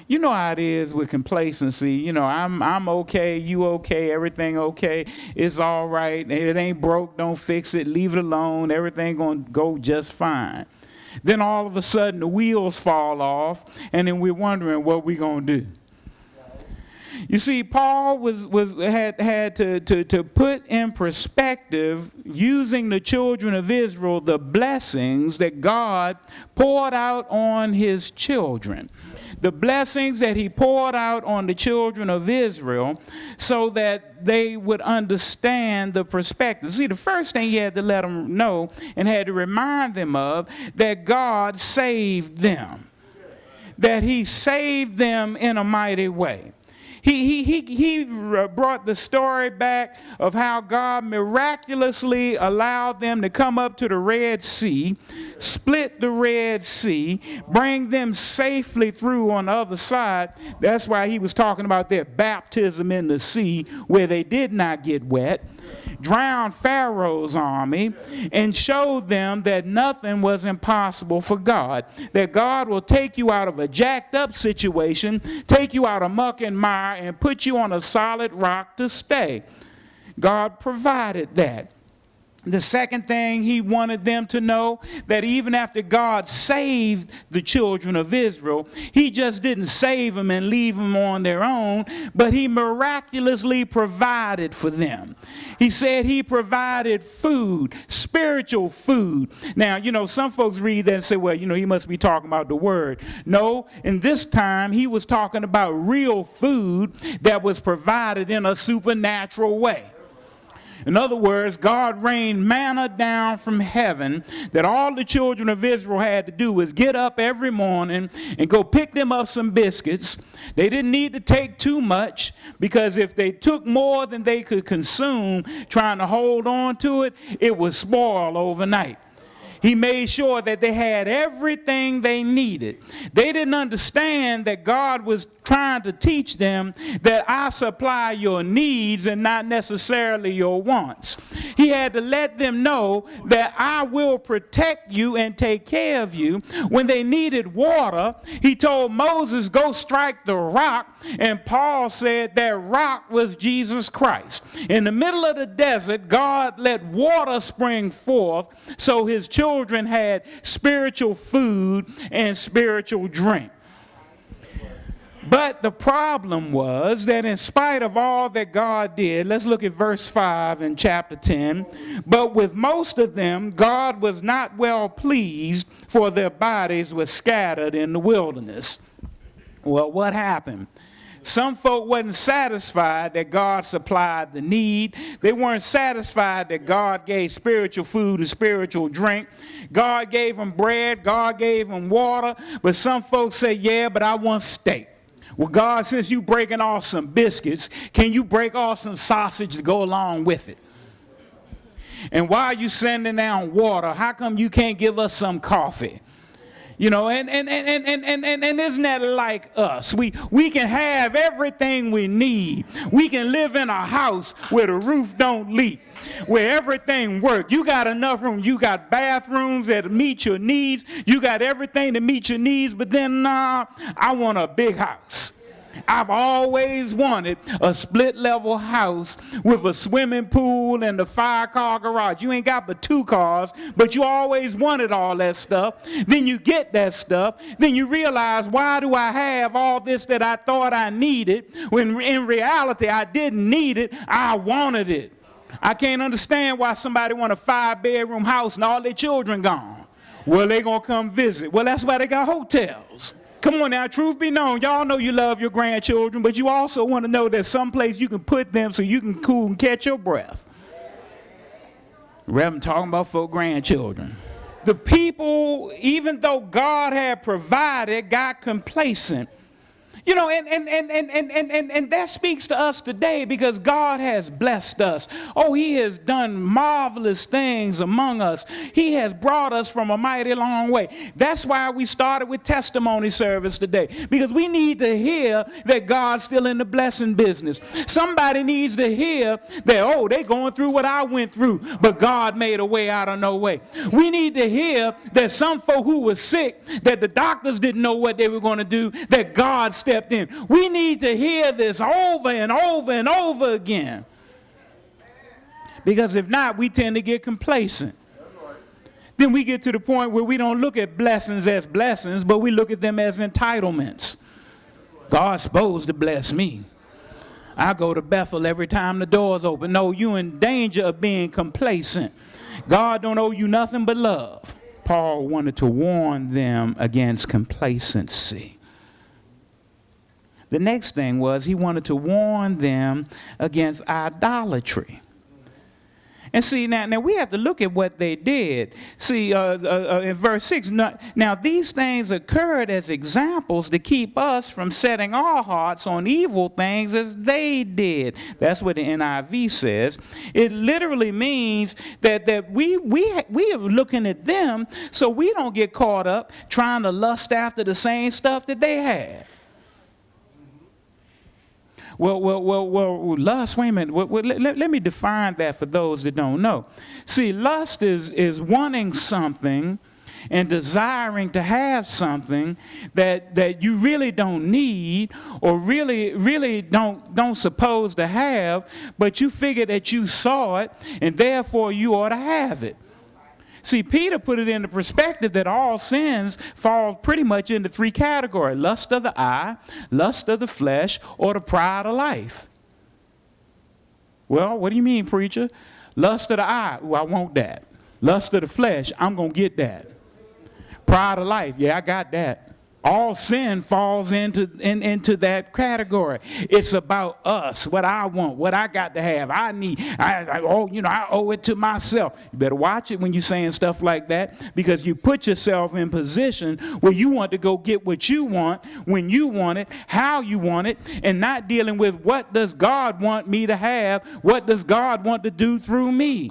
You know how it is with complacency. You know, I'm okay, you okay, everything okay. It's all right. It ain't broke, don't fix it. Leave it alone. Everything gonna go just fine. Then all of a sudden the wheels fall off, and then we're wondering what we're gonna do. You see, Paul had to put in perspective, using the children of Israel, the blessings that God poured out on his children. The blessings that he poured out on the children of Israel, so that they would understand the perspective. See, the first thing he had to let them know and had to remind them of, that God saved them. That he saved them in a mighty way. He brought the story back of how God miraculously allowed them to come up to the Red Sea, split the Red Sea, bring them safely through on the other side. That's why he was talking about their baptism in the sea, where they did not get wet. Drowned Pharaoh's army, and showed them that nothing was impossible for God. That God will take you out of a jacked up situation, take you out of muck and mire, and put you on a solid rock to stay. God provided that. The second thing he wanted them to know, that even after God saved the children of Israel, he just didn't save them and leave them on their own, but he miraculously provided for them. He said he provided food, spiritual food. Now, you know, some folks read that and say, well, you know, he must be talking about the word. No, in this time, he was talking about real food that was provided in a supernatural way. In other words, God rained manna down from heaven that all the children of Israel had to do was get up every morning and go pick them up some biscuits. They didn't need to take too much, because if they took more than they could consume trying to hold on to it, it would spoil overnight. He made sure that they had everything they needed. They didn't understand that God was trying to teach them that I supply your needs and not necessarily your wants. He had to let them know that I will protect you and take care of you. When they needed water, he told Moses, go strike the rock. And Paul said that rock was Jesus Christ. In the middle of the desert, God let water spring forth, so his children had spiritual food and spiritual drink. But the problem was that in spite of all that God did, let's look at verse 5 in chapter 10. But with most of them, God was not well pleased, for their bodies were scattered in the wilderness. Well, what happened? Some folk wasn't satisfied that God supplied the need. They weren't satisfied that God gave spiritual food and spiritual drink. God gave them bread. God gave them water. But some folks say, yeah, but I want steak. Well, God, since you breaking off some biscuits, can you break off some sausage to go along with it? And why are you sending down water? How come you can't give us some coffee? You know, and isn't that like us? We can have everything we need. We can live in a house where the roof don't leak, where everything works. You got enough room. You got bathrooms that meet your needs. You got everything to meet your needs. But then, I want a big house. I've always wanted a split-level house with a swimming pool and a 5-car garage. You ain't got but 2 cars, but you always wanted all that stuff. Then you get that stuff. Then you realize, why do I have all this that I thought I needed, when in reality I didn't need it, I wanted it. I can't understand why somebody want a 5-bedroom house and all their children gone. Well, they gonna come visit. Well, that's why they got hotels. Come on now, truth be known, y'all know you love your grandchildren, but you also want to know there's some place you can put them so you can cool and catch your breath. Reverend talking about for grandchildren. The people, even though God had provided, got complacent. You know, and that speaks to us today, because God has blessed us. Oh, he has done marvelous things among us. He has brought us from a mighty long way. That's why we started with testimony service today, because we need to hear that God's still in the blessing business. Somebody needs to hear that, oh, they're going through what I went through, but God made a way out of no way. We need to hear that some folk who were sick, that the doctors didn't know what they were going to do, that God stepped in. We need to hear this over and over and over again. Because if not, we tend to get complacent. Then we get to the point where we don't look at blessings as blessings, but we look at them as entitlements. God's supposed to bless me. I go to Bethel every time the doors open. No, you're in danger of being complacent. God don't owe you nothing but love. Paul wanted to warn them against complacency. The next thing was he wanted to warn them against idolatry. And see, now we have to look at what they did. See, in verse 6, now these things occurred as examples to keep us from setting our hearts on evil things as they did. That's what the NIV says. It literally means that we are looking at them so we don't get caught up trying to lust after the same stuff that they had. Well, lust, wait a minute. Let me define that for those that don't know. See, lust is wanting something and desiring to have something that you really don't need or really don't suppose to have, but you figure that you saw it and therefore you ought to have it. See, Peter put it in the perspective that all sins fall pretty much into three categories: lust of the eye, lust of the flesh, or the pride of life. Well, what do you mean, preacher? Lust of the eye, ooh, I want that. Lust of the flesh, I'm going to get that. Pride of life, yeah, I got that. All sin falls into that category. It's about us, what I want, what I got to have, I need. I owe it to myself. You better watch it when you're saying stuff like that, because you put yourself in position where you want to go get what you want, when you want it, how you want it, and not dealing with what does God want me to have, what does God want to do through me.